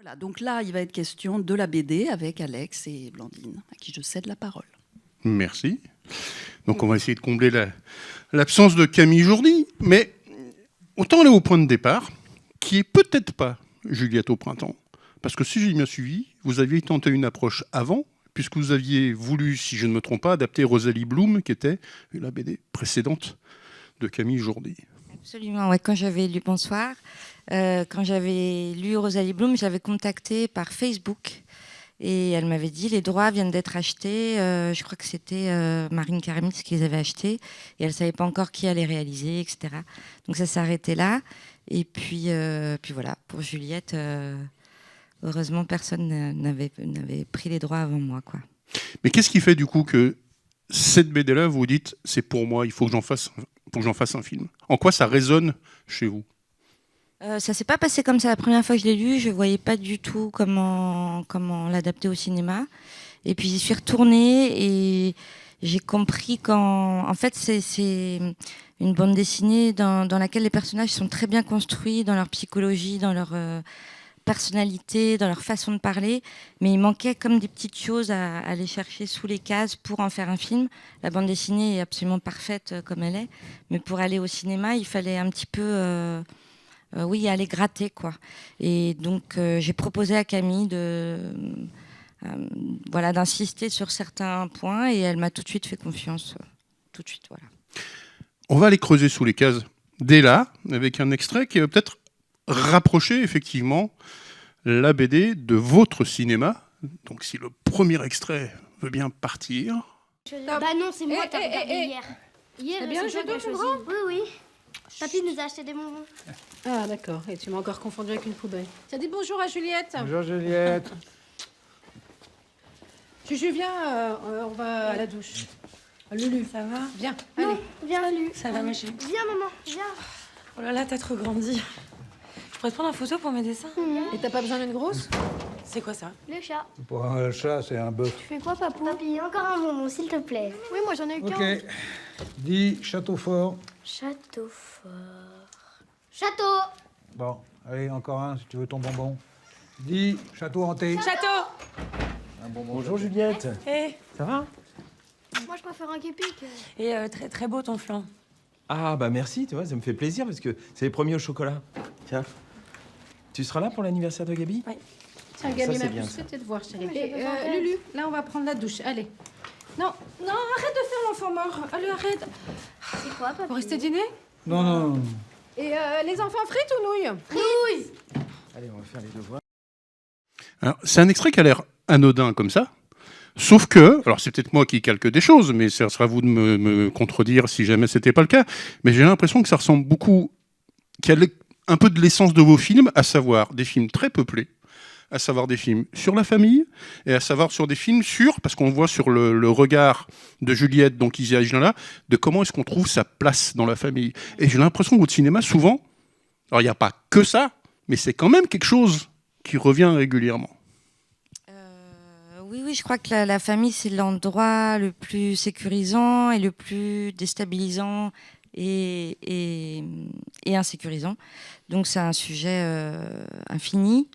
Voilà, donc là, il va être question de la BD avec Alex et Blandine, à qui je cède la parole. Merci. Donc on va essayer de combler l'absence de Camille Jourdi, mais autant aller au point de départ, qui est peut-être pas Juliette au printemps. Parce que si j'ai bien suivi, vous aviez tenté une approche avant, puisque vous aviez voulu, si je ne me trompe pas, adapter Rosalie Bloom, qui était la BD précédente de Camille Jourdi. Absolument, ouais. Quand j'avais lu Bonsoir, quand j'avais lu Rosalie Bloom, je l'avais contactée par Facebook et elle m'avait dit les droits viennent d'être achetés. Je crois que c'était Marine Karamitz qui les avait achetés et elle ne savait pas encore qui allait réaliser, etc. Donc ça s'est arrêté là. Et puis voilà, pour Juliette, heureusement personne n'avait pris les droits avant moi, quoi. Mais qu'est-ce qui fait du coup que cette BD-là, vous dites c'est pour moi, il faut que j'en fasse un film? En quoi ça résonne chez vous? Ça s'est pas passé comme ça la première fois que je l'ai lu. Je voyais pas du tout comment l'adapter au cinéma. Et puis j'y suis retournée et j'ai compris en fait c'est une bande dessinée dans laquelle les personnages sont très bien construits dans leur psychologie, dans leur personnalité, dans leur façon de parler, mais il manquait comme des petites choses à aller chercher sous les cases pour en faire un film. La bande dessinée est absolument parfaite comme elle est, mais pour aller au cinéma, il fallait un petit peu oui, aller gratter, quoi. Et donc, j'ai proposé à Camille d'insister sur certains points et elle m'a tout de suite fait confiance. Tout de suite, voilà. On va aller creuser sous les cases dès là, avec un extrait qui va peut-être rapprocher effectivement la BD de votre cinéma. Donc, si le premier extrait veut bien partir. Bah non, c'est moi qui ai regardé hier. Hier, t'as bien c'est le jeu toi qui as d'eau, choisi. Oui, oui. Papy nous a acheté des bonbons. Ah, d'accord. Et tu m'as encore confondu avec une poubelle. Ça dit bonjour à Juliette. Bonjour Juliette. Juju, viens, on va à la douche. Lulu, ça va? Viens, allez. Non, viens, Lulu. Ça va, ma chérie? Viens, maman, viens. Oh là là, t'as trop grandi. Je pourrais te prendre en photo pour mes dessins. Et t'as pas besoin d'une grosse? C'est quoi ça? Le chat. Pour un chat, c'est un bœuf. Tu fais quoi, papou? Papy, encore un bonbon, s'il te plaît. Oui, moi j'en ai eu 15. Ok. Dis château fort. Château fort. Château. Bon, allez, encore un si tu veux ton bonbon. Dis château hanté. Château. Un bonbon. Bonjour Juliette. Hé. Ça va? Moi je préfère un képi que... Et très très beau ton flan. Ah bah merci, tu vois, ça me fait plaisir parce que c'est les premiers au chocolat. Tiens. Tu seras là pour l'anniversaire de Gabi? Oui. Tiens, Gabi, c'est ma bien, pousse, ça. fais te voir, chérie. Mais j'ai Et, besoin d'aide. Lulu, là, on va prendre la douche. Allez. Non, non, arrête de faire l'enfant mort. Allez, arrête. C'est quoi, papy? Pour rester dîner? Non, non. Et les enfants frites ou nouilles? Nouilles. Allez, on va faire les devoirs. Alors, c'est un extrait qui a l'air anodin comme ça. Sauf que, alors c'est peut-être moi qui calque des choses, mais ce sera à vous de me contredire si jamais c'était pas le cas, mais j'ai l'impression que ça ressemble beaucoup, qu'il y a un peu de l'essence de vos films, à savoir des films très peuplés, à savoir des films sur la famille, et à savoir sur des films sur, parce qu'on voit sur le regard de Juliette, donc Isia Higelin, de comment est-ce qu'on trouve sa place dans la famille. Et j'ai l'impression que votre cinéma, souvent, alors il n'y a pas que ça, mais c'est quand même quelque chose qui revient régulièrement. Oui, je crois que la famille, c'est l'endroit le plus sécurisant et le plus déstabilisant et insécurisant. Donc, c'est un sujet infini.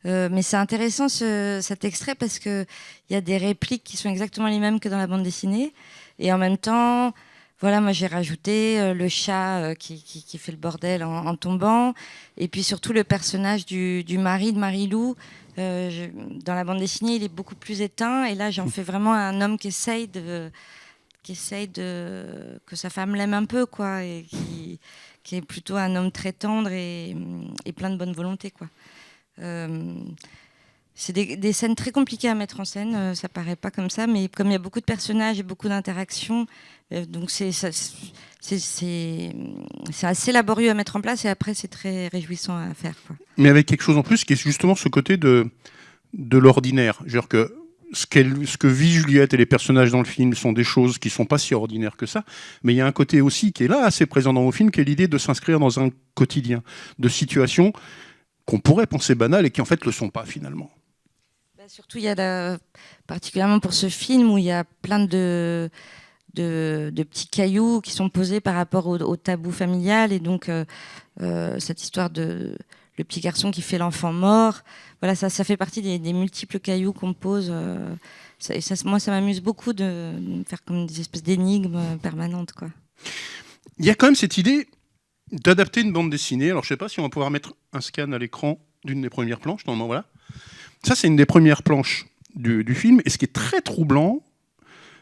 Mais c'est intéressant cet extrait parce qu'il y a des répliques qui sont exactement les mêmes que dans la bande dessinée. Et en même temps, voilà, moi j'ai rajouté le chat qui fait le bordel en tombant. Et puis surtout le personnage du mari de Marie-Lou. Dans la bande dessinée, il est beaucoup plus éteint. Et là, j'en fais vraiment un homme qui essaye que sa femme l'aime un peu, quoi. Et qui est plutôt un homme très tendre et plein de bonne volonté, quoi. C'est des scènes très compliquées à mettre en scène, ça paraît pas comme ça, mais comme il y a beaucoup de personnages et beaucoup d'interactions, donc c'est assez laborieux à mettre en place et après c'est très réjouissant à faire, quoi. Mais avec quelque chose en plus qui est justement ce côté de l'ordinaire. Genre que ce que vit Juliette et les personnages dans le film sont des choses qui sont pas si ordinaires que ça, mais il y a un côté aussi qui est là assez présent dans vos films, qui est l'idée de s'inscrire dans un quotidien, de situations qu'on pourrait penser banales et qui en fait le sont pas finalement. Surtout, il y a particulièrement pour ce film où il y a plein de de petits cailloux qui sont posés par rapport au tabou familial. Et donc, cette histoire de le petit garçon qui fait l'enfant mort, voilà, ça fait partie des multiples cailloux qu'on pose. Moi, ça m'amuse beaucoup de faire comme des espèces d'énigmes permanentes, quoi. Il y a quand même cette idée d'adapter une bande dessinée. Alors, je ne sais pas si on va pouvoir mettre un scan à l'écran d'une des premières planches. Non, voilà. Ça, c'est une des premières planches du film. Et ce qui est très troublant,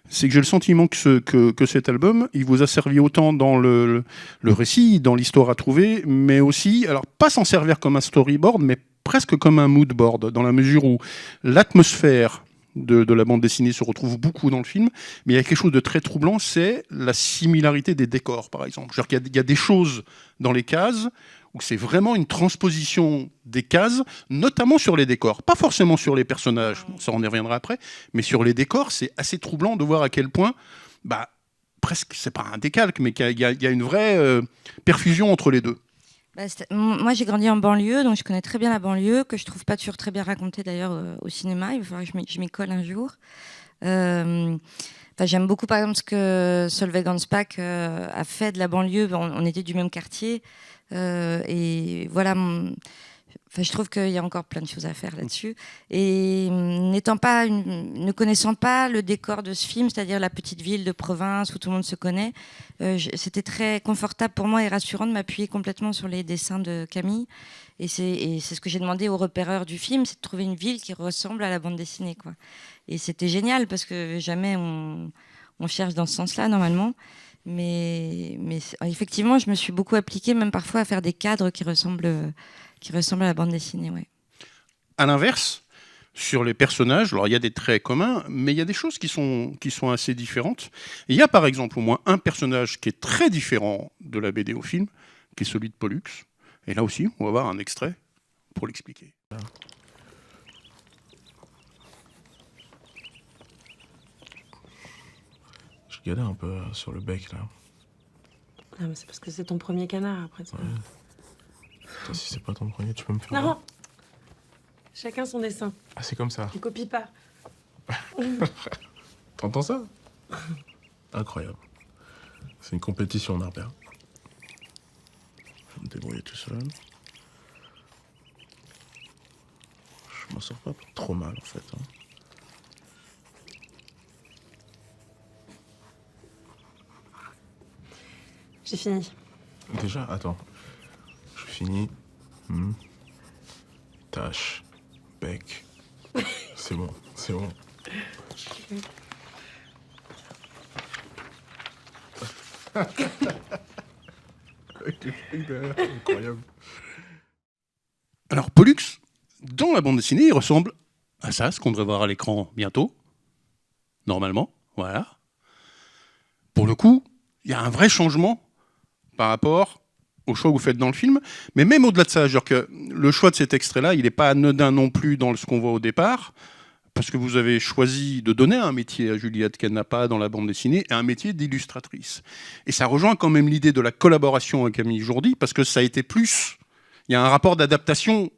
c'est que j'ai le sentiment que cet album, il vous a servi autant dans le récit, dans l'histoire à trouver, mais aussi, alors pas s'en servir comme un storyboard, mais presque comme un mood board, dans la mesure où l'atmosphère de la bande dessinée se retrouve beaucoup dans le film, mais il y a quelque chose de très troublant, c'est la similarité des décors, par exemple. C'est-à-dire qu'il y a des choses dans les cases où c'est vraiment une transposition des cases, notamment sur les décors. Pas forcément sur les personnages, ça on y reviendra après, mais sur les décors, c'est assez troublant de voir à quel point, presque, c'est pas un décalque, mais qu'il y a une vraie perfusion entre les deux. Moi, j'ai grandi en banlieue, donc je connais très bien la banlieue, que je trouve pas toujours très bien racontée d'ailleurs au cinéma. Il va falloir que je m'y colle un jour. J'aime beaucoup, par exemple, ce que Solveig Hansbach a fait de la banlieue. On était du même quartier. Et voilà, je trouve qu'il y a encore plein de choses à faire là-dessus. Et ne connaissant pas le décor de ce film, c'est-à-dire la petite ville de province où tout le monde se connaît, c'était très confortable pour moi et rassurant de m'appuyer complètement sur les dessins de Camille. Et c'est ce que j'ai demandé au repéreur du film, c'est de trouver une ville qui ressemble à la bande dessinée, quoi. Et c'était génial parce que jamais on cherche dans ce sens-là normalement. Mais effectivement, je me suis beaucoup appliquée, même parfois, à faire des cadres qui ressemblent à la bande dessinée. Ouais. À l'inverse, sur les personnages, alors il y a des traits communs, mais il y a des choses qui sont assez différentes. Il y a par exemple au moins un personnage qui est très différent de la BD au film, qui est celui de Pollux. Et là aussi, on va voir un extrait pour l'expliquer. Je galère un peu sur le bec, là. Ah, mais c'est parce que c'est ton premier canard, après ça. Ouais. Toi, si c'est pas ton premier, tu peux me faire... Non. Chacun son dessin. Ah, c'est comme ça. Tu copies pas. T'entends ça? Incroyable. C'est une compétition, Norbert. Je vais me débrouiller tout seul. Je m'en sors pas trop mal, en fait. Hein. J'ai fini. Déjà, attends. Je finis. Tâche. Bec. C'est bon, c'est bon. Incroyable. Alors, Pollux, dans la bande dessinée, il ressemble à ça, ce qu'on devrait voir à l'écran bientôt. Normalement, voilà. Pour le coup, il y a un vrai changement par rapport au choix que vous faites dans le film. Mais même au-delà de ça, que le choix de cet extrait-là, il n'est pas anodin non plus dans ce qu'on voit au départ, parce que vous avez choisi de donner un métier à Juliette qu'elle n'a pas dans la bande dessinée, et un métier d'illustratrice. Et ça rejoint quand même l'idée de la collaboration avec Camille Jourdi, parce que ça a été plus... Il y a un rapport d'adaptation,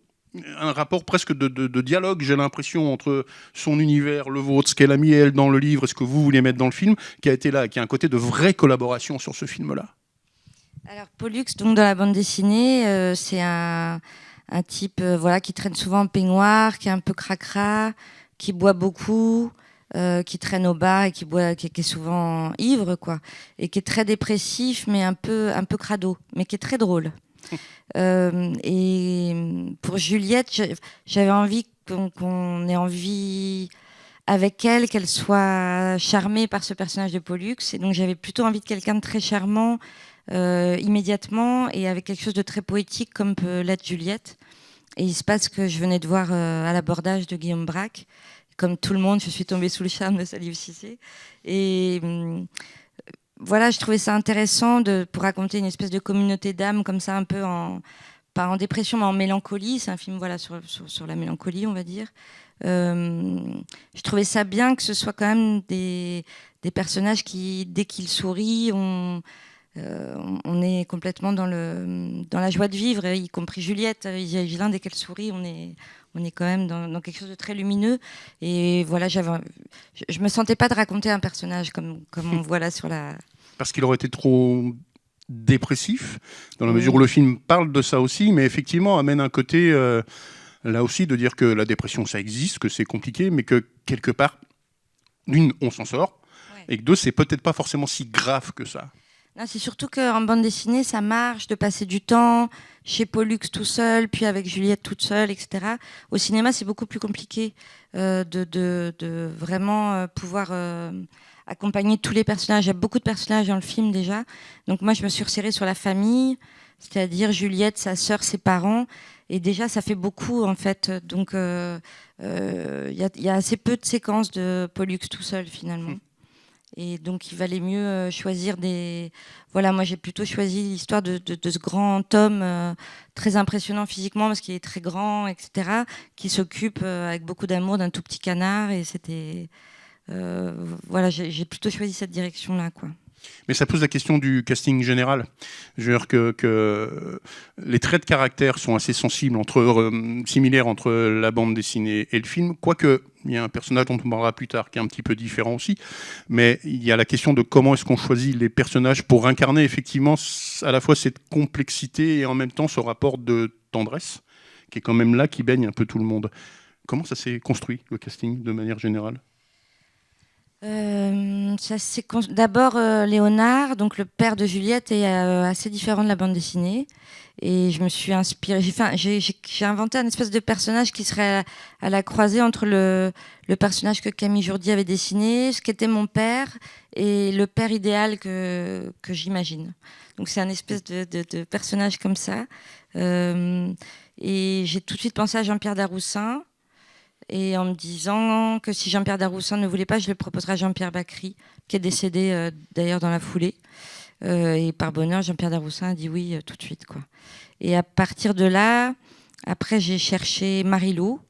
un rapport presque de dialogue, j'ai l'impression, entre son univers, le vôtre, ce qu'elle a mis elle dans le livre et ce que vous vouliez mettre dans le film, qui a été là, qui a un côté de vraie collaboration sur ce film-là. Alors Pollux, donc dans la bande dessinée, c'est un type qui traîne souvent en peignoir, qui est un peu cracra, qui boit beaucoup, qui traîne au bar et qui est souvent ivre, quoi, et qui est très dépressif, mais un peu crado, mais qui est très drôle. Et pour Juliette, j'avais envie qu'on ait envie avec elle, qu'elle soit charmée par ce personnage de Pollux, et donc j'avais plutôt envie de quelqu'un de très charmant immédiatement et avec quelque chose de très poétique comme peut l'être Juliette. Et il se passe que je venais de voir à l'abordage de Guillaume Braque. Comme tout le monde, je suis tombée sous le charme de Salif Cissé. Et voilà, je trouvais ça intéressant pour raconter une espèce de communauté d'âmes comme ça, un peu pas en dépression, mais en mélancolie. C'est un film sur la mélancolie, on va dire. Je trouvais ça bien que ce soit quand même des personnages qui, dès qu'ils sourient, on est complètement dans la joie de vivre, y compris Juliette. Vilain, dès qu'elle sourit, on est quand même dans quelque chose de très lumineux. Et voilà, je me sentais pas de raconter un personnage comme on voit là sur la... Parce qu'il aurait été trop dépressif, dans la mesure où le film parle de ça aussi, mais effectivement amène un côté, là aussi, de dire que la dépression, ça existe, que c'est compliqué, mais que quelque part, d'une, on s'en sort, et que deux, c'est peut-être pas forcément si grave que ça. Non, c'est surtout qu'en bande dessinée, ça marche de passer du temps chez Pollux tout seul, puis avec Juliette toute seule, etc. Au cinéma, c'est beaucoup plus compliqué de vraiment pouvoir accompagner tous les personnages. Il y a beaucoup de personnages dans le film déjà. Donc moi, je me suis resserrée sur la famille, c'est-à-dire Juliette, sa sœur, ses parents. Et déjà, ça fait beaucoup, en fait. Donc, y a assez peu de séquences de Pollux tout seul, finalement. Et donc, il valait mieux choisir des... Voilà, moi, j'ai plutôt choisi l'histoire de ce grand homme très impressionnant physiquement, parce qu'il est très grand, etc., qui s'occupe avec beaucoup d'amour d'un tout petit canard. Et c'était... voilà, j'ai plutôt choisi cette direction-là, quoi. Mais ça pose la question du casting général. Je veux dire que les traits de caractère sont assez sensibles, similaires entre la bande dessinée et le film, quoique il y a un personnage dont on parlera plus tard qui est un petit peu différent aussi, mais il y a la question de comment est-ce qu'on choisit les personnages pour incarner effectivement à la fois cette complexité et en même temps ce rapport de tendresse qui est quand même là, qui baigne un peu tout le monde. Comment ça s'est construit, le casting, de manière générale ? D'abord, Léonard, donc le père de Juliette, est assez différent de la bande dessinée. Et je me suis inspirée. J'ai inventé un espèce de personnage qui serait à la croisée entre le personnage que Camille Jourdi avait dessiné, ce qu'était mon père, et le père idéal que j'imagine. Donc c'est un espèce de personnage comme ça. Et j'ai tout de suite pensé à Jean-Pierre Daroussin. Et en me disant que si Jean-Pierre Daroussin ne voulait pas, je le proposerais à Jean-Pierre Bacri, qui est décédé d'ailleurs dans la foulée. Et par bonheur, Jean-Pierre Daroussin a dit oui tout de suite, quoi. Et à partir de là, après, j'ai cherché Marie-Lou,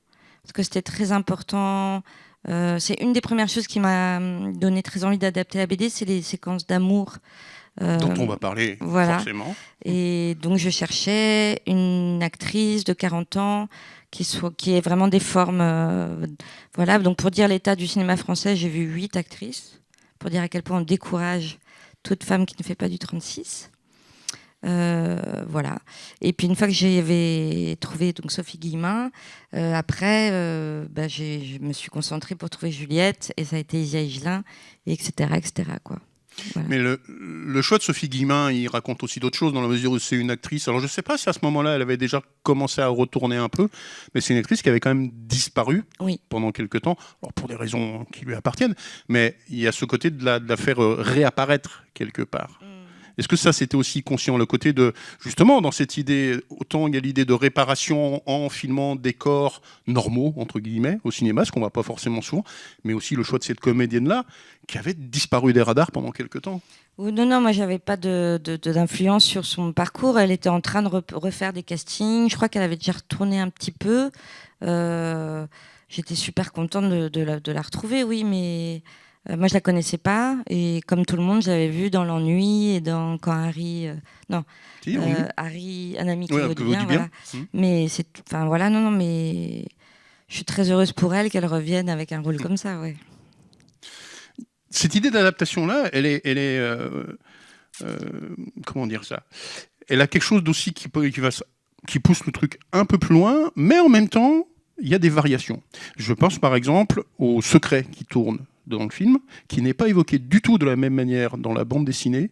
parce que c'était très important. C'est une des premières choses qui m'a donné très envie d'adapter la BD, c'est les séquences d'amour. Dont on va parler, voilà. Forcément. Et donc, je cherchais une actrice de 40 ans qui ait vraiment des formes... voilà, donc pour dire l'état du cinéma français, j'ai vu 8 actrices, pour dire à quel point on décourage toute femme qui ne fait pas du 36. Voilà. Et puis une fois que j'avais trouvé donc Sophie Guillemin, après, je me suis concentrée pour trouver Juliette, et ça a été Isia Higelin, etc., quoi. Voilà. Mais le choix de Sophie Guillemin, il raconte aussi d'autres choses dans la mesure où c'est une actrice. Alors je ne sais pas si à ce moment-là, elle avait déjà commencé à retourner un peu, mais c'est une actrice qui avait quand même disparu pendant quelques temps, alors pour des raisons qui lui appartiennent, mais il y a ce côté de la faire réapparaître quelque part. Est-ce que ça, c'était aussi conscient, le côté de, justement, dans cette idée, autant il y a l'idée de réparation en filmant des corps normaux, entre guillemets, au cinéma, ce qu'on ne voit pas forcément souvent, mais aussi le choix de cette comédienne-là, qui avait disparu des radars pendant quelques temps. Non, moi, j'avais pas d'influence sur son parcours. Elle était en train de refaire des castings. Je crois qu'elle avait déjà retourné un petit peu. J'étais super contente de la retrouver, oui, mais... moi, je la connaissais pas, et comme tout le monde, je l'avais vue dans L'Ennui et dans Quand Harry... Harry, un ami qui vaut du bien. Voilà. Mais enfin voilà, non, mais je suis très heureuse pour elle qu'elle revienne avec un rôle comme ça, ouais. Cette idée d'adaptation-là, elle est comment dire ça ? Elle a quelque chose d'aussi qui pousse le truc un peu plus loin, mais en même temps, il y a des variations. Je pense par exemple au secret qui tourne dans le film, qui n'est pas évoqué du tout de la même manière dans la bande dessinée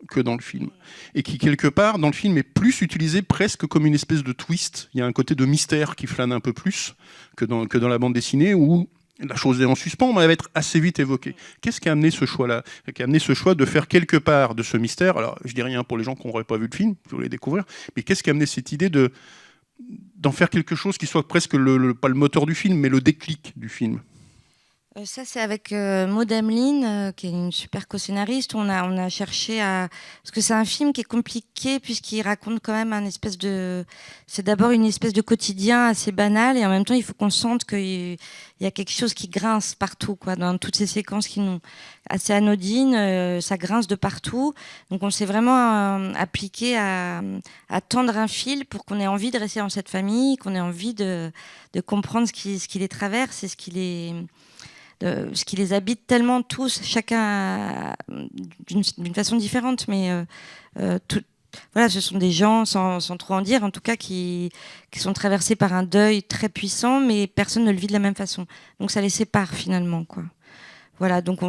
que dans le film. Et qui, quelque part, dans le film, est plus utilisé presque comme une espèce de twist. Il y a un côté de mystère qui flâne un peu plus que dans la bande dessinée, où la chose est en suspens, mais elle va être assez vite évoquée. Qu'est-ce qui a amené ce choix-là ? Qui a amené ce choix de faire quelque part de ce mystère ? Alors, je dis rien pour les gens qui n'auraient pas vu le film, vous voulez découvrir, mais qu'est-ce qui a amené cette idée d'en faire quelque chose qui soit presque pas le moteur du film, mais le déclic du film ? Ça, c'est avec Maud Ameline, qui est une super co-scénariste. On a cherché à... Parce que c'est un film qui est compliqué, puisqu'il raconte quand même un espèce de... C'est d'abord une espèce de quotidien assez banal, et en même temps, il faut qu'on sente qu'il y a quelque chose qui grince partout, quoi, dans toutes ces séquences qui nous... assez anodines, ça grince de partout. Donc, on s'est vraiment appliqué à tendre un fil pour qu'on ait envie de rester dans cette famille, qu'on ait envie de comprendre ce qui les traverse et ce qui les habite tellement tous, chacun d'une façon différente, mais voilà, ce sont des gens, sans trop en dire, en tout cas, qui sont traversés par un deuil très puissant, mais personne ne le vit de la même façon. Donc ça les sépare finalement, quoi. Voilà, donc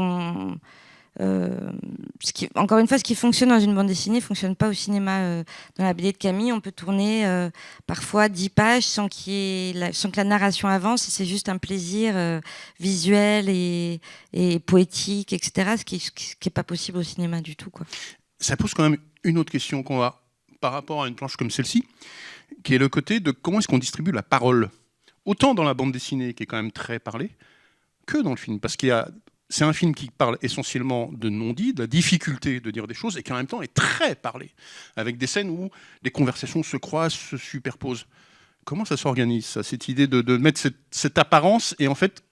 encore une fois, ce qui fonctionne dans une bande dessinée ne fonctionne pas au cinéma. Dans la BD de Camille, on peut tourner parfois 10 pages sans que la narration avance, et c'est juste un plaisir visuel et poétique, etc., ce qui n'est pas possible au cinéma du tout, quoi. Ça pose quand même une autre question qu'on a par rapport à une planche comme celle-ci, qui est le côté de comment est-ce qu'on distribue la parole, autant dans la bande dessinée, qui est quand même très parlée, que dans le film, parce c'est un film qui parle essentiellement de non-dit, de la difficulté de dire des choses, et qui en même temps est très parlé, avec des scènes où les conversations se croisent, se superposent. Comment ça s'organise, ça, cette idée de mettre cette apparence, et en fait,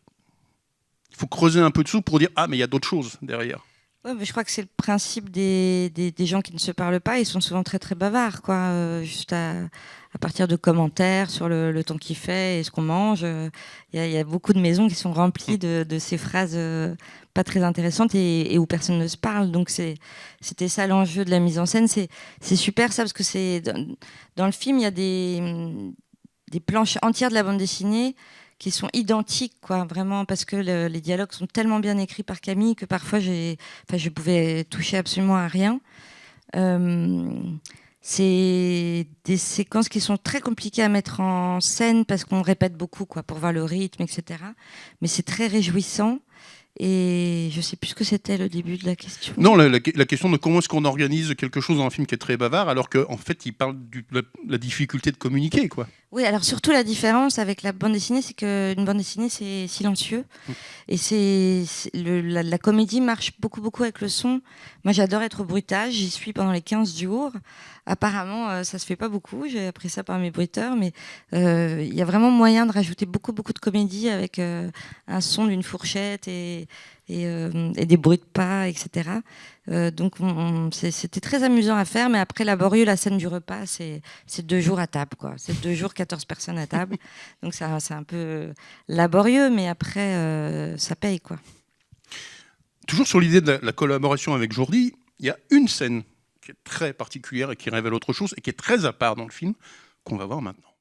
il faut creuser un peu dessous pour dire « Ah, mais il y a d'autres choses derrière ». Ouais, mais je crois que c'est le principe des gens qui ne se parlent pas. Ils sont souvent très très bavards, quoi. Juste à partir de commentaires sur le temps qu'il fait et ce qu'on mange. Il y a beaucoup de maisons qui sont remplies de ces phrases pas très intéressantes et où personne ne se parle. Donc c'était ça l'enjeu de la mise en scène. C'est super ça, parce que dans le film, il y a des planches entières de la bande dessinée qui sont identiques, quoi, vraiment, parce que les dialogues sont tellement bien écrits par Camille que parfois je pouvais toucher absolument à rien. C'est des séquences qui sont très compliquées à mettre en scène parce qu'on répète beaucoup, quoi, pour voir le rythme, etc. Mais c'est très réjouissant. Et je sais plus ce que c'était le début de la question. Non, la question de comment est-ce qu'on organise quelque chose dans un film qui est très bavard, alors qu'en fait, il parle de la difficulté de communiquer, quoi. Oui, alors surtout la différence avec la bande dessinée, c'est qu'une bande dessinée, c'est silencieux. Et la comédie marche beaucoup, beaucoup avec le son. Moi, j'adore être au bruitage. J'y suis pendant les 15 jours. Apparemment, ça se fait pas beaucoup. J'ai appris ça par mes bruiteurs. Mais il y a vraiment moyen de rajouter beaucoup, beaucoup de comédie avec un son d'une fourchette et des bruits de pas, etc. Donc c'était très amusant à faire, mais après laborieux, la scène du repas, c'est 2 jours à table, quoi. C'est 2 jours, 14 personnes à table. Donc c'est un peu laborieux, mais après ça paye, quoi. Toujours sur l'idée de la collaboration avec Jourdi, il y a une scène qui est très particulière et qui révèle autre chose et qui est très à part dans le film, qu'on va voir maintenant.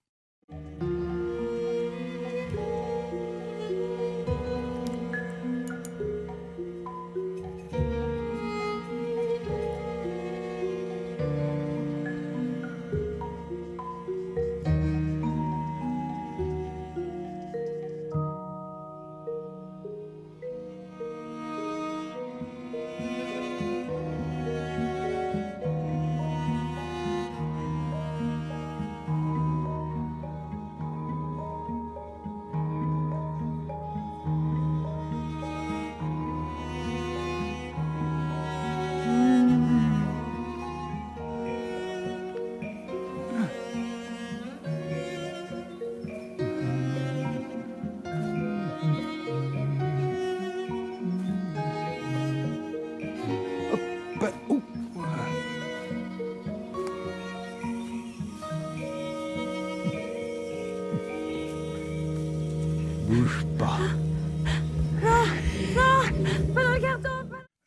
Bouge pas.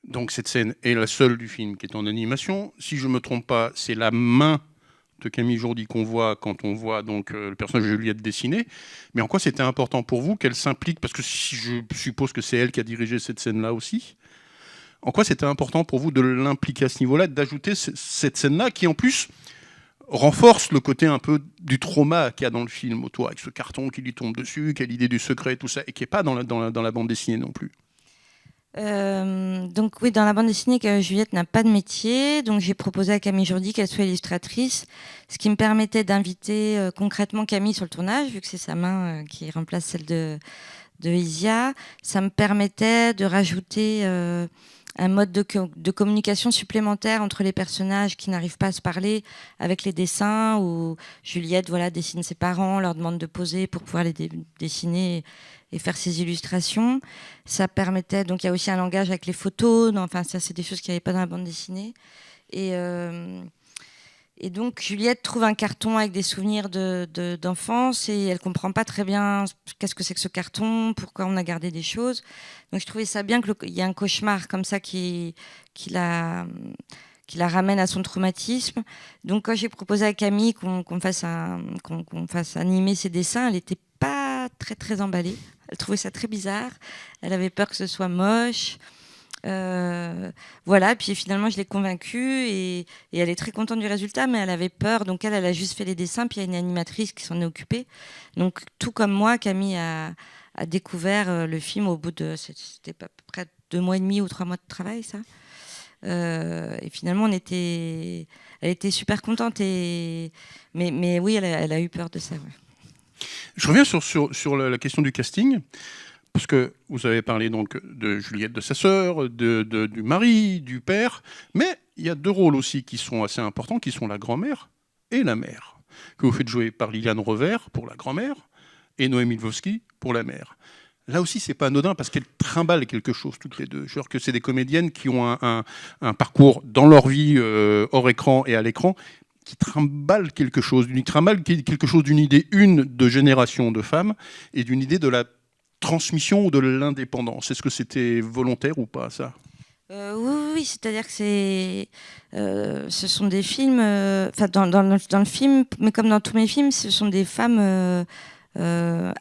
Donc cette scène est la seule du film qui est en animation. Si je ne me trompe pas, c'est la main de Camille Jourdi qu'on voit quand on voit donc le personnage de Juliette dessiné. Mais en quoi c'était important pour vous qu'elle s'implique, parce que si je suppose que c'est elle qui a dirigé cette scène-là aussi, en quoi c'était important pour vous de l'impliquer à ce niveau-là, d'ajouter cette scène-là qui en plus renforce le côté un peu du trauma qu'il y a dans le film autour, avec ce carton qui lui tombe dessus, quelle idée du secret, tout ça, et qui n'est pas dans la bande dessinée non plus. Donc oui, dans la bande dessinée, Juliette n'a pas de métier, donc j'ai proposé à Camille Jourdi qu'elle soit illustratrice, ce qui me permettait d'inviter concrètement Camille sur le tournage, vu que c'est sa main qui remplace celle de de Isia, ça me permettait de rajouter un mode de communication supplémentaire entre les personnages qui n'arrivent pas à se parler avec les dessins, où Juliette dessine ses parents, leur demande de poser pour pouvoir les dessiner et faire ses illustrations. Ça permettait, donc il y a aussi un langage avec les photos, enfin ça c'est des choses qu'il n'y avait pas dans la bande dessinée. Et donc Juliette trouve un carton avec des souvenirs d'enfance et elle comprend pas très bien qu'est-ce que c'est que ce carton, pourquoi on a gardé des choses. Donc je trouvais ça bien qu'il y ait un cauchemar comme ça qui la ramène à son traumatisme. Donc quand j'ai proposé à Camille qu'on fasse animer ses dessins, elle n'était pas très très emballée. Elle trouvait ça très bizarre. Elle avait peur que ce soit moche. Puis finalement je l'ai convaincue et elle est très contente du résultat, mais elle avait peur, donc elle a juste fait les dessins, puis il y a une animatrice qui s'en est occupée. Donc tout comme moi, Camille a découvert le film au bout de, c'était à peu près 2 mois et demi ou 3 mois de travail, ça. Et finalement elle était super contente, mais oui, elle a eu peur de ça. Ouais. Je reviens sur la question du casting. Parce que vous avez parlé donc de Juliette, de sa sœur, du mari, du père, mais il y a 2 rôles aussi qui sont assez importants, qui sont la grand-mère et la mère, que vous faites jouer par Liliane Rover pour la grand-mère et Noémie Lvovsky pour la mère. Là aussi, c'est pas anodin parce qu'elles trimballent quelque chose toutes les deux. Je veux dire que c'est des comédiennes qui ont un parcours dans leur vie hors écran et à l'écran, qui trimballent quelque chose d'une idée de génération de femmes et d'une idée de la transmission ou de l'indépendance. Est-ce que c'était volontaire ou pas, ça ? Oui, c'est-à-dire que ce sont des films, dans le film, mais comme dans tous mes films, ce sont des femmes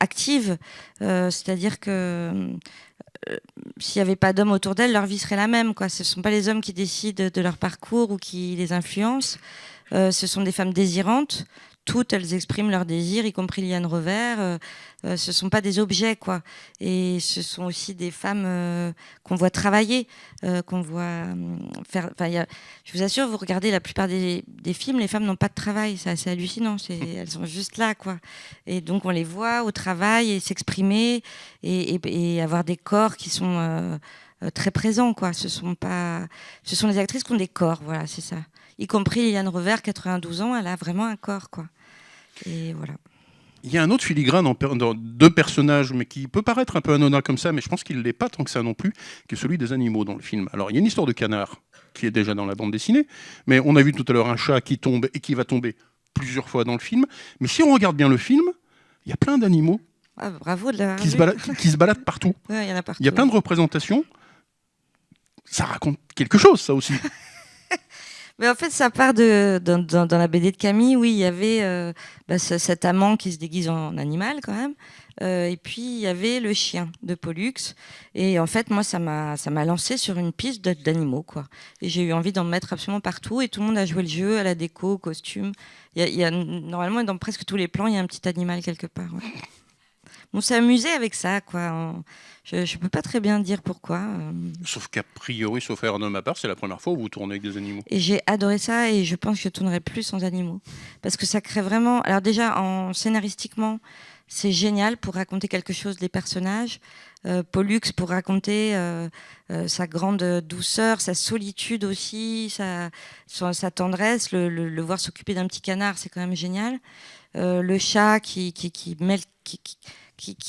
actives, c'est-à-dire que s'il n'y avait pas d'hommes autour d'elles, leur vie serait la même, quoi. Ce ne sont pas les hommes qui décident de leur parcours ou qui les influencent, ce sont des femmes désirantes. Toutes, elles expriment leurs désirs, y compris Liliane Rover. Ce sont pas des objets, quoi. Et ce sont aussi des femmes qu'on voit travailler, qu'on voit faire. Je vous assure, vous regardez la plupart des films, les femmes n'ont pas de travail. C'est assez hallucinant. Elles sont juste là, quoi. Et donc on les voit au travail et s'exprimer et avoir des corps qui sont très présents, quoi. Ce sont des actrices qui ont des corps, voilà, c'est ça. Y compris Liliane Rover, 92 ans, elle a vraiment un corps, quoi. Et voilà. Il y a un autre filigrane dans 2 personnages, mais qui peut paraître un peu anodin comme ça, mais je pense qu'il ne l'est pas tant que ça non plus, qui est celui des animaux dans le film. Alors, il y a une histoire de canard qui est déjà dans la bande dessinée, mais on a vu tout à l'heure un chat qui tombe et qui va tomber plusieurs fois dans le film. Mais si on regarde bien le film, il y a plein d'animaux bravo de l'avoir qui se baladent partout. Ouais, il y en a partout. Il y a plein de représentations. Ça raconte quelque chose, ça aussi. Mais en fait, ça part dans la BD de Camille, oui, il y avait cet amant qui se déguise en animal quand même, et puis il y avait le chien de Pollux, et en fait, moi, ça m'a lancé sur une piste d'animaux, quoi. Et j'ai eu envie d'en mettre absolument partout, et tout le monde a joué le jeu, à la déco, au costume. Normalement, dans presque tous les plans, il y a un petit animal quelque part. Ouais. On s'est amusé avec ça, quoi. Je ne peux pas très bien dire pourquoi. Sauf qu'a priori, sauf erreur de ma part, c'est la première fois où vous tournez avec des animaux. Et j'ai adoré ça et je pense que je tournerai plus sans animaux. Parce que ça crée vraiment... Alors déjà, scénaristiquement, c'est génial pour raconter quelque chose des personnages. Pollux pour raconter sa grande douceur, sa solitude aussi, sa tendresse. Le voir s'occuper d'un petit canard, c'est quand même génial. Le chat qui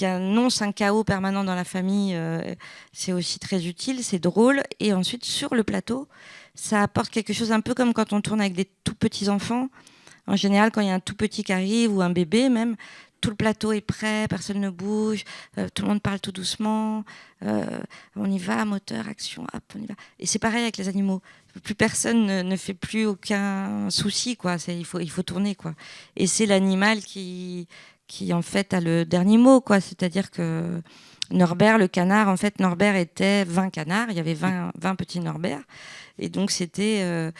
annonce un chaos permanent dans la famille, c'est aussi très utile, c'est drôle. Et ensuite, sur le plateau, ça apporte quelque chose un peu comme quand on tourne avec des tout petits enfants. En général, quand il y a un tout petit qui arrive, ou un bébé même, tout le plateau est prêt, personne ne bouge, tout le monde parle tout doucement, on y va, moteur, action, hop, on y va. Et c'est pareil avec les animaux. Plus personne ne fait plus aucun souci, quoi. Il faut tourner, quoi. Et c'est l'animal qui en fait a le dernier mot, quoi. C'est-à-dire que Norbert, le canard, en fait, Norbert était 20 canards, il y avait 20 petits Norbert. Et donc, c'était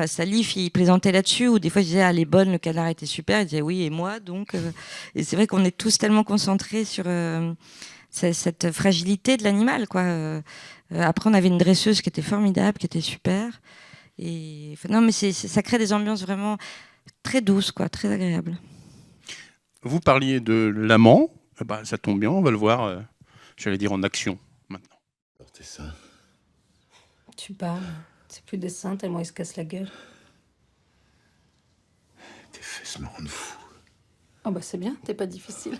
Salif, il plaisantait là-dessus, ou des fois, je disais, elle est bonne, le canard était super. Il disait, oui, et moi, donc. Et c'est vrai qu'on est tous tellement concentrés sur cette fragilité de l'animal, quoi. Après, on avait une dresseuse qui était formidable, qui était super. Et, non, mais ça crée des ambiances vraiment très douces, quoi, très agréables. Vous parliez de l'amant. Bah, ça tombe bien, on va le voir, j'allais dire en action, maintenant. Alors tes seins. Tu parles. C'est plus des seins tellement ils se cassent la gueule. Tes fesses me rendent fou. Oh bah c'est bien, t'es pas difficile.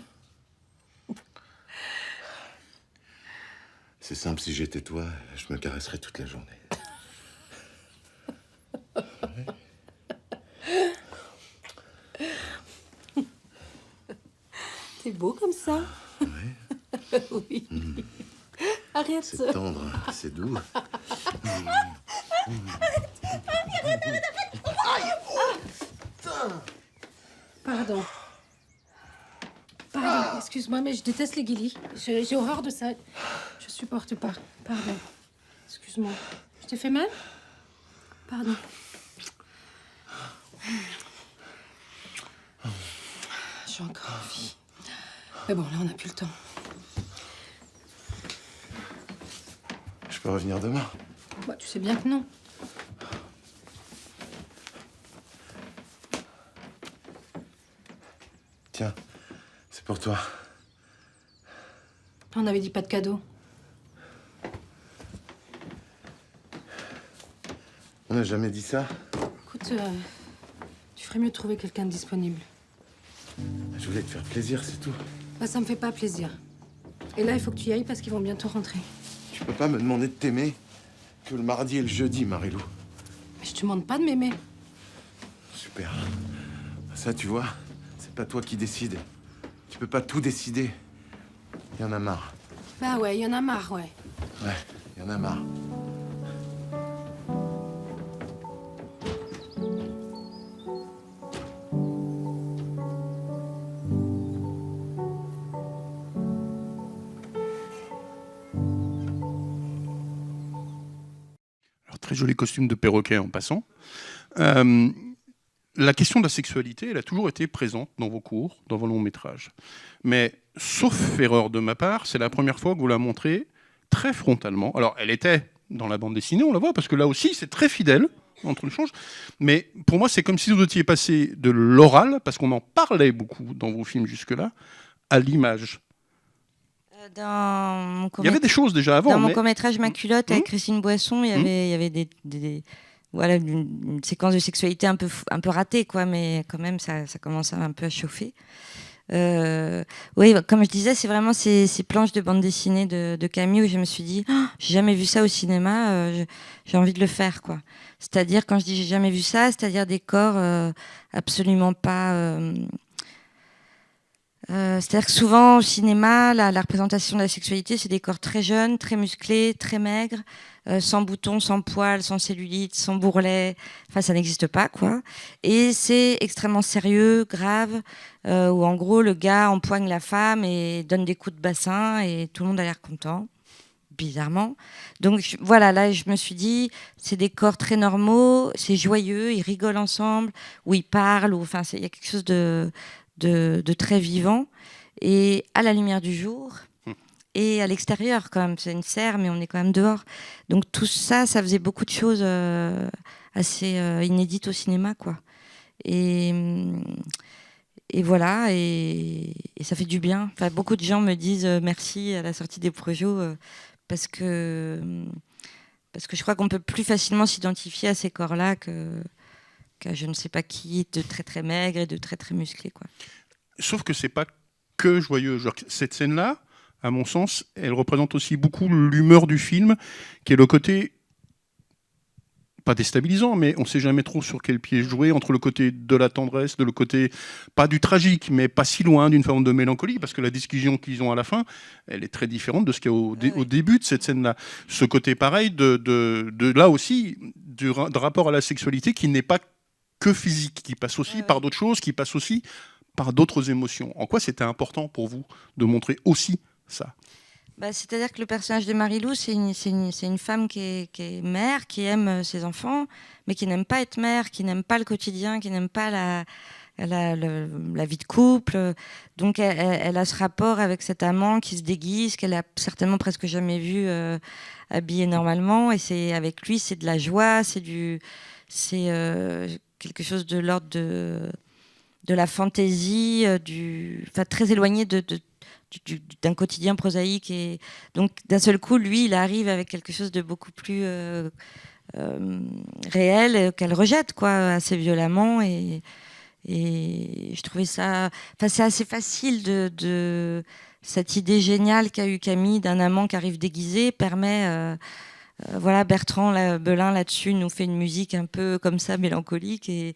C'est simple, si j'étais toi, je me caresserais toute la journée. T'es beau comme ça. Ouais. Oui. Arrête. C'est tendre, hein, c'est doux. Pardon. Pardon, excuse-moi, mais je déteste les guilis. J'ai horreur de ça. Je supporte pas. Pardon. Excuse-moi. Je t'ai fait mal? Pardon. J'ai encore envie. Mais bon, là, on n'a plus le temps. Je peux revenir demain. Bah, tu sais bien que non. Tiens, c'est pour toi. On avait dit pas de cadeau. On n'a jamais dit ça. Écoute, tu ferais mieux de trouver quelqu'un de disponible. Je voulais te faire plaisir, c'est tout. Bah, ça me fait pas plaisir. Et là, il faut que tu y ailles parce qu'ils vont bientôt rentrer. Tu peux pas me demander de t'aimer que le mardi et le jeudi, Marilou. Mais je te demande pas de m'aimer. Super. Ça, tu vois, c'est pas toi qui décides. Tu peux pas tout décider. Il y en a marre. Bah ouais, il y en a marre, ouais. Ouais, il y en a marre. Alors, très joli costume de perroquet en passant. La question de la sexualité, elle a toujours été présente dans vos cours, dans vos longs métrages. Mais, sauf erreur de ma part, c'est la première fois que vous la montrez très frontalement. Alors, elle était dans la bande dessinée, on la voit, parce que là aussi, c'est très fidèle entre le change. Mais pour moi, c'est comme si vous étiez passé de l'oral, parce qu'on en parlait beaucoup dans vos films jusque-là, à l'image. Dans Il y avait des choses déjà avant. Dans mon mais... court-métrage Ma culotte avec Christine Boisson, il y avait voilà, une séquence de sexualité un peu ratée, quoi, mais quand même, ça commence un peu à chauffer. Oui, comme je disais, c'est vraiment ces planches de bande dessinée de Camille où je me suis dit, oh, j'ai jamais vu ça au cinéma, j'ai envie de le faire, quoi. C'est-à-dire, quand je dis j'ai jamais vu ça, c'est-à-dire des corps absolument pas... c'est-à-dire que souvent au cinéma, la représentation de la sexualité, c'est des corps très jeunes, très musclés, très maigres, sans boutons, sans poils, sans cellulite, sans bourrelet. Enfin, ça n'existe pas, quoi. Et c'est extrêmement sérieux, grave, où en gros, le gars empoigne la femme et donne des coups de bassin et tout le monde a l'air content, bizarrement. Donc voilà, là, je me suis dit, c'est des corps très normaux, c'est joyeux, ils rigolent ensemble, ou ils parlent, ou enfin, il y a quelque chose de très vivant, et à la lumière du jour, et à l'extérieur quand même. C'est une serre, mais on est quand même dehors. Donc tout ça, ça faisait beaucoup de choses assez inédites au cinéma, quoi. Et voilà, et ça fait du bien. Enfin, beaucoup de gens me disent merci à la sortie des projets, parce que je crois qu'on peut plus facilement s'identifier à ces corps-là qu'à je ne sais pas qui, de très très maigre et de très très musclé, quoi. Sauf que c'est pas que joyeux. Genre, cette scène-là, à mon sens, elle représente aussi beaucoup l'humeur du film, qui est le côté pas déstabilisant, mais on ne sait jamais trop sur quel pied jouer, entre le côté de la tendresse, de le côté pas du tragique, mais pas si loin d'une forme de mélancolie, parce que la discussion qu'ils ont à la fin, elle est très différente de ce qu'il y a au début de cette scène-là. Ce côté pareil de là aussi, de rapport à la sexualité qui n'est pas que physique, qui passe aussi par d'autres choses, qui passe aussi par d'autres émotions. En quoi c'était important pour vous de montrer aussi ça ? C'est-à-dire que le personnage de Marie-Lou, c'est une femme qui est mère, qui aime ses enfants, mais qui n'aime pas être mère, qui n'aime pas le quotidien, qui n'aime pas la vie de couple. Donc elle a ce rapport avec cet amant qui se déguise, qu'elle a certainement presque jamais vu habillé normalement. Et c'est avec lui, c'est de la joie, c'est quelque chose de l'ordre de la fantaisie, très éloigné de d'un quotidien prosaïque. Et donc, d'un seul coup, lui, il arrive avec quelque chose de beaucoup plus réel, qu'elle rejette, quoi, assez violemment. Et je trouvais ça... Enfin, c'est assez facile de... Cette idée géniale qu'a eu Camille d'un amant qui arrive déguisé permet... voilà, Bertrand Belin, là-dessus, nous fait une musique un peu comme ça, mélancolique. Et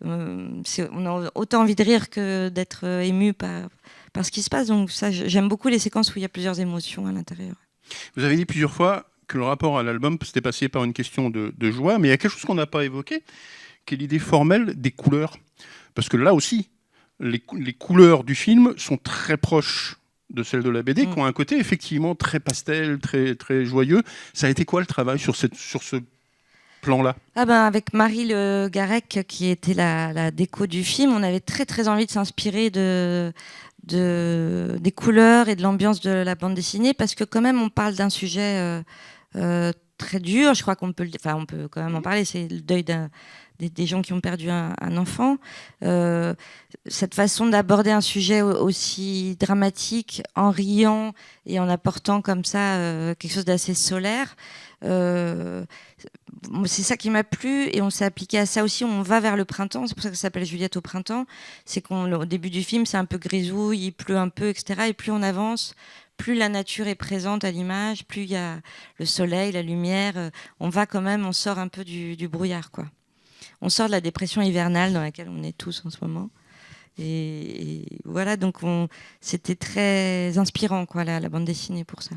on a autant envie de rire que d'être ému par ce qui se passe. Donc ça, j'aime beaucoup les séquences où il y a plusieurs émotions à l'intérieur. Vous avez dit plusieurs fois que le rapport à l'album s'était passé par une question de joie, mais il y a quelque chose qu'on n'a pas évoqué, qui est l'idée formelle des couleurs. Parce que là aussi, les couleurs du film sont très proches de celles de la BD, qui ont un côté effectivement très pastel, très, très joyeux. Ça a été quoi le travail sur ce plan-là? Avec Marie Le Garec, qui était la déco du film, on avait très très envie de s'inspirer des couleurs et de l'ambiance de la bande dessinée, parce que quand même on parle d'un sujet très dur. Je crois qu'on peut, on peut quand même en parler. C'est le deuil des gens qui ont perdu un enfant. Cette façon d'aborder un sujet aussi dramatique en riant et en apportant comme ça quelque chose d'assez solaire, c'est ça qui m'a plu, et on s'est appliqué à ça aussi. On va vers le printemps, c'est pour ça que ça s'appelle Juliette au printemps. C'est qu'au début du film, c'est un peu grisouille, il pleut un peu, etc. Et plus on avance, plus la nature est présente à l'image, plus il y a le soleil, la lumière. On sort un peu du brouillard, quoi. On sort de la dépression hivernale dans laquelle on est tous en ce moment. Et voilà, donc c'était très inspirant, quoi, la bande dessinée pour ça.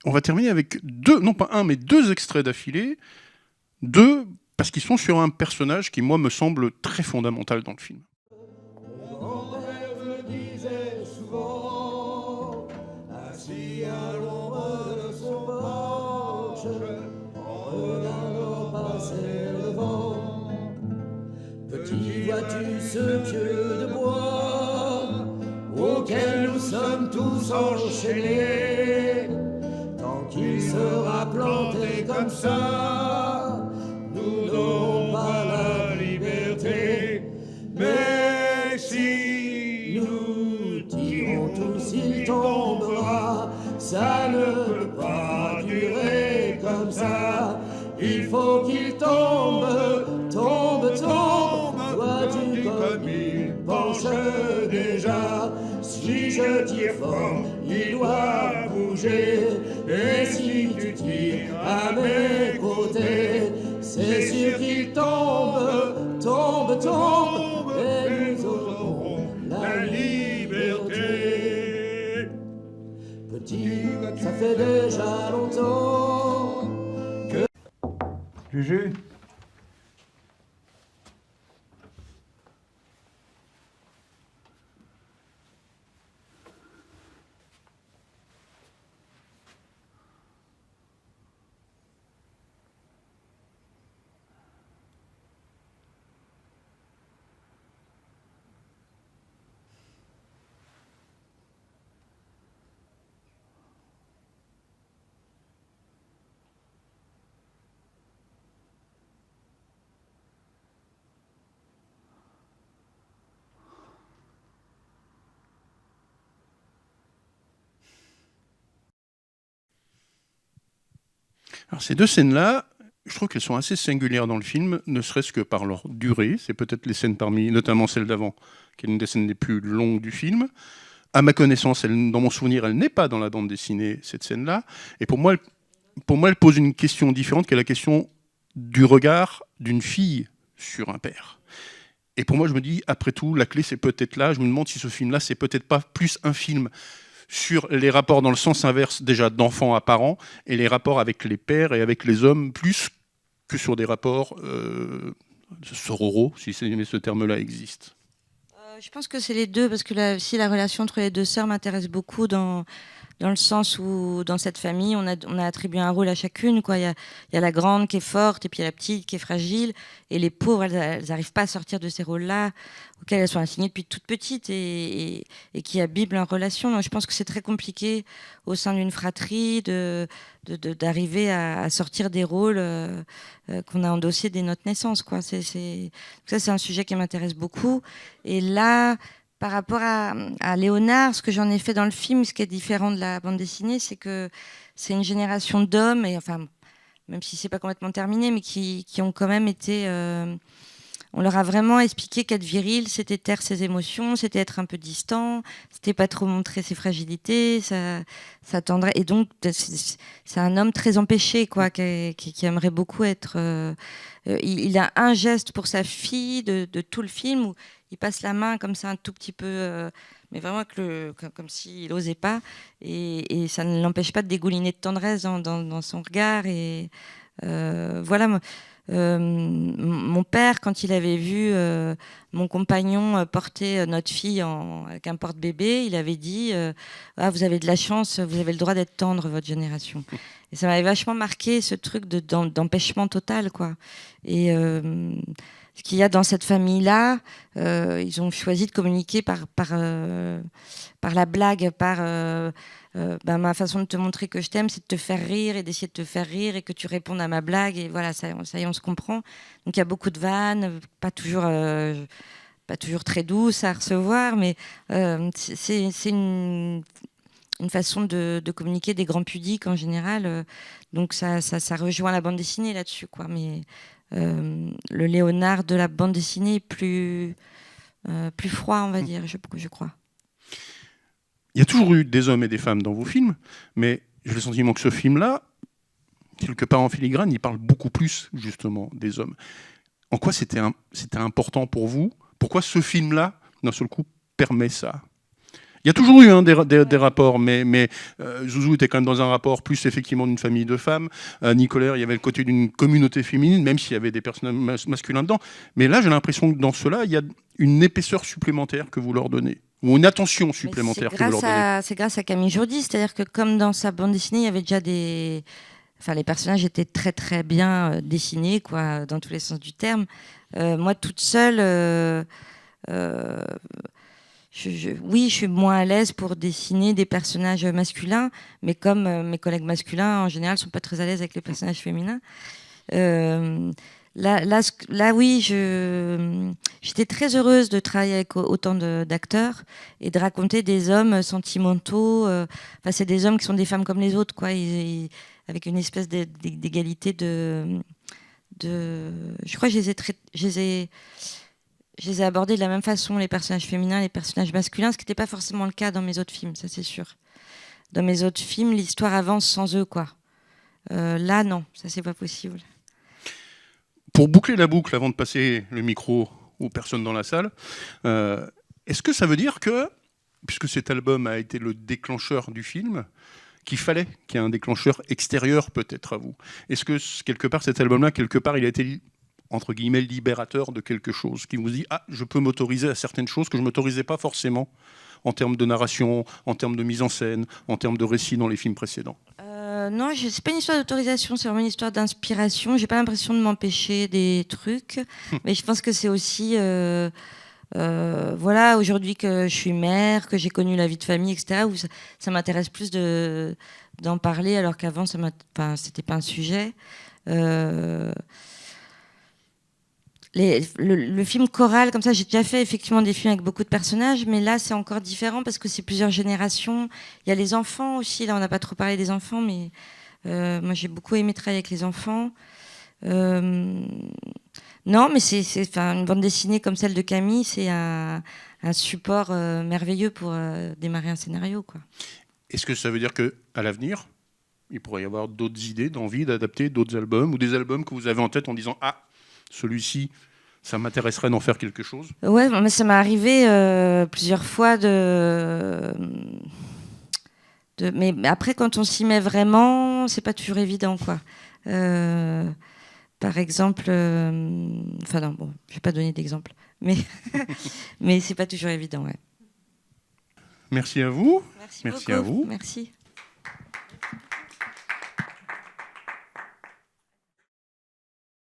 On va terminer avec non pas un, mais deux extraits d'affilée. Parce qu'ils sont sur un personnage qui, moi, me semble très fondamental dans le film. Vois-tu ce pieu de bois auquel nous sommes tous enchaînés? Tant qu'il sera planté comme ça, nous n'aurons pas la liberté. Mais si nous tirons tous, il tombera. Ça ne peut pas durer comme ça. Il faut qu'il tombe, tombe, tombe. Vois-tu comme il penche déjà? Si je tire fort, il doit bouger. Et si tu tires à mes côtés, c'est sûr qu'il tombe, tombe, tombe. Et nous aurons la liberté. Petit, ça fait déjà longtemps que... Juju? Alors, ces deux scènes-là, je trouve qu'elles sont assez singulières dans le film, ne serait-ce que par leur durée. C'est peut-être les scènes parmi, notamment celle d'avant, qui est une des scènes les plus longues du film. À ma connaissance, dans mon souvenir, elle n'est pas dans la bande dessinée, cette scène-là. Et pour moi, elle pose une question différente, qui est la question du regard d'une fille sur un père. Et pour moi, je me dis, après tout, la clé, c'est peut-être là. Je me demande si ce film-là, c'est peut-être pas plus un film sur les rapports dans le sens inverse, déjà d'enfants à parents, et les rapports avec les pères et avec les hommes, plus que sur des rapports sororaux, si ce terme-là existe. Je pense que c'est les deux, parce que la relation entre les deux sœurs m'intéresse beaucoup dans le sens où, dans cette famille, on a attribué un rôle à chacune, quoi. Il y a la grande qui est forte, et puis il y a la petite qui est fragile, et les pauvres, elles n'arrivent pas à sortir de ces rôles-là, auxquels elles sont assignées depuis toute petite, et qui abîment leur relation. Donc, je pense que c'est très compliqué, au sein d'une fratrie, d'arriver à sortir des rôles qu'on a endossés dès notre naissance, quoi. Ça, c'est un sujet qui m'intéresse beaucoup. Et là, par rapport à Léonard, ce que j'en ai fait dans le film, ce qui est différent de la bande dessinée, c'est que c'est une génération d'hommes, et enfin, même si c'est pas complètement terminé, mais qui ont quand même été... on leur a vraiment expliqué qu'être viril, c'était taire ses émotions, c'était être un peu distant, c'était pas trop montrer ses fragilités, ça tendrait. Et donc, c'est un homme très empêché, quoi, qui aimerait beaucoup être... il a un geste pour sa fille de tout le film où il passe la main comme ça un tout petit peu, mais vraiment comme s'il n'osait pas. Et ça ne l'empêche pas de dégouliner de tendresse dans son regard. Et voilà. Mon père, quand il avait vu mon compagnon porter notre fille avec un porte-bébé, il avait dit ah, vous avez de la chance, vous avez le droit d'être tendre, votre génération. Et ça m'avait vachement marqué, ce truc d'empêchement total, quoi. Et ce qu'il y a dans cette famille-là, ils ont choisi de communiquer par la blague, par ma façon de te montrer que je t'aime, c'est de te faire rire et d'essayer de te faire rire et que tu répondes à ma blague. Et voilà, ça y est, on se comprend. Donc il y a beaucoup de vannes, pas toujours très douces à recevoir, mais c'est une façon de communiquer des grands pudiques en général. Donc ça rejoint la bande dessinée là-dessus, quoi. Mais le Léonard de la bande dessinée est plus froid, on va dire, je crois. Il y a toujours eu des hommes et des femmes dans vos films, mais j'ai le sentiment que ce film-là, quelque part en filigrane, il parle beaucoup plus justement des hommes. En quoi c'était important pour vous? Pourquoi ce film-là, d'un seul coup, permet ça? Il y a toujours eu des rapports, mais Zouzou était quand même dans un rapport plus effectivement d'une famille de femmes. Nicolas, il y avait le côté d'une communauté féminine, même s'il y avait des personnages masculins dedans. Mais là, j'ai l'impression que dans cela, il y a une épaisseur supplémentaire que vous leur donnez, ou une attention supplémentaire que vous leur donnez. C'est grâce à Camille Jourdi, c'est-à-dire que comme dans sa bande dessinée, il y avait déjà les personnages étaient très très bien dessinés, quoi, dans tous les sens du terme. Moi, toute seule... oui, je suis moins à l'aise pour dessiner des personnages masculins, mais comme mes collègues masculins, en général, ne sont pas très à l'aise avec les personnages féminins. Là, oui, j'étais très heureuse de travailler avec autant d'acteurs et de raconter des hommes sentimentaux. C'est des hommes qui sont des femmes comme les autres, quoi, avec une espèce d'égalité Je crois que je les ai abordés de la même façon, les personnages féminins, les personnages masculins, ce qui n'était pas forcément le cas dans mes autres films, ça c'est sûr. Dans mes autres films, l'histoire avance sans eux, quoi. Là, non, ça c'est pas possible. Pour boucler la boucle, avant de passer le micro aux personnes dans la salle, est-ce que ça veut dire que, puisque cet album a été le déclencheur du film, qu'il fallait qu'il y ait un déclencheur extérieur peut-être à vous? Est-ce que quelque part cet album-là, quelque part, il a été entre guillemets libérateur de quelque chose qui vous dit ah, je peux m'autoriser à certaines choses que je ne m'autorisais pas forcément en termes de narration, en termes de mise en scène, en termes de récit dans les films précédents? Non, c'est pas une histoire d'autorisation, c'est vraiment une histoire d'inspiration. J'ai pas l'impression de m'empêcher des trucs, mais je pense que c'est aussi voilà, aujourd'hui que je suis mère, que j'ai connu la vie de famille, etc., où ça m'intéresse plus d'en parler, alors qu'avant c'était pas un sujet. Le film choral, comme ça, j'ai déjà fait effectivement des films avec beaucoup de personnages, mais là, c'est encore différent parce que c'est plusieurs générations. Il y a les enfants aussi. Là, on n'a pas trop parlé des enfants, mais moi, j'ai beaucoup aimé travailler avec les enfants. Non, mais une bande dessinée comme celle de Camille, c'est un support merveilleux pour démarrer un scénario, quoi. Est-ce que ça veut dire qu'à l'avenir, il pourrait y avoir d'autres idées, d'envie d'adapter d'autres albums, ou des albums que vous avez en tête en disant ah, celui-ci, ça m'intéresserait d'en faire quelque chose? Ouais, mais ça m'est arrivé plusieurs fois mais après, quand on s'y met vraiment, c'est pas toujours évident, quoi. Par exemple, enfin non, bon, je vais pas donner d'exemple, mais mais c'est pas toujours évident, ouais. Merci à vous. Merci beaucoup. À vous. Merci.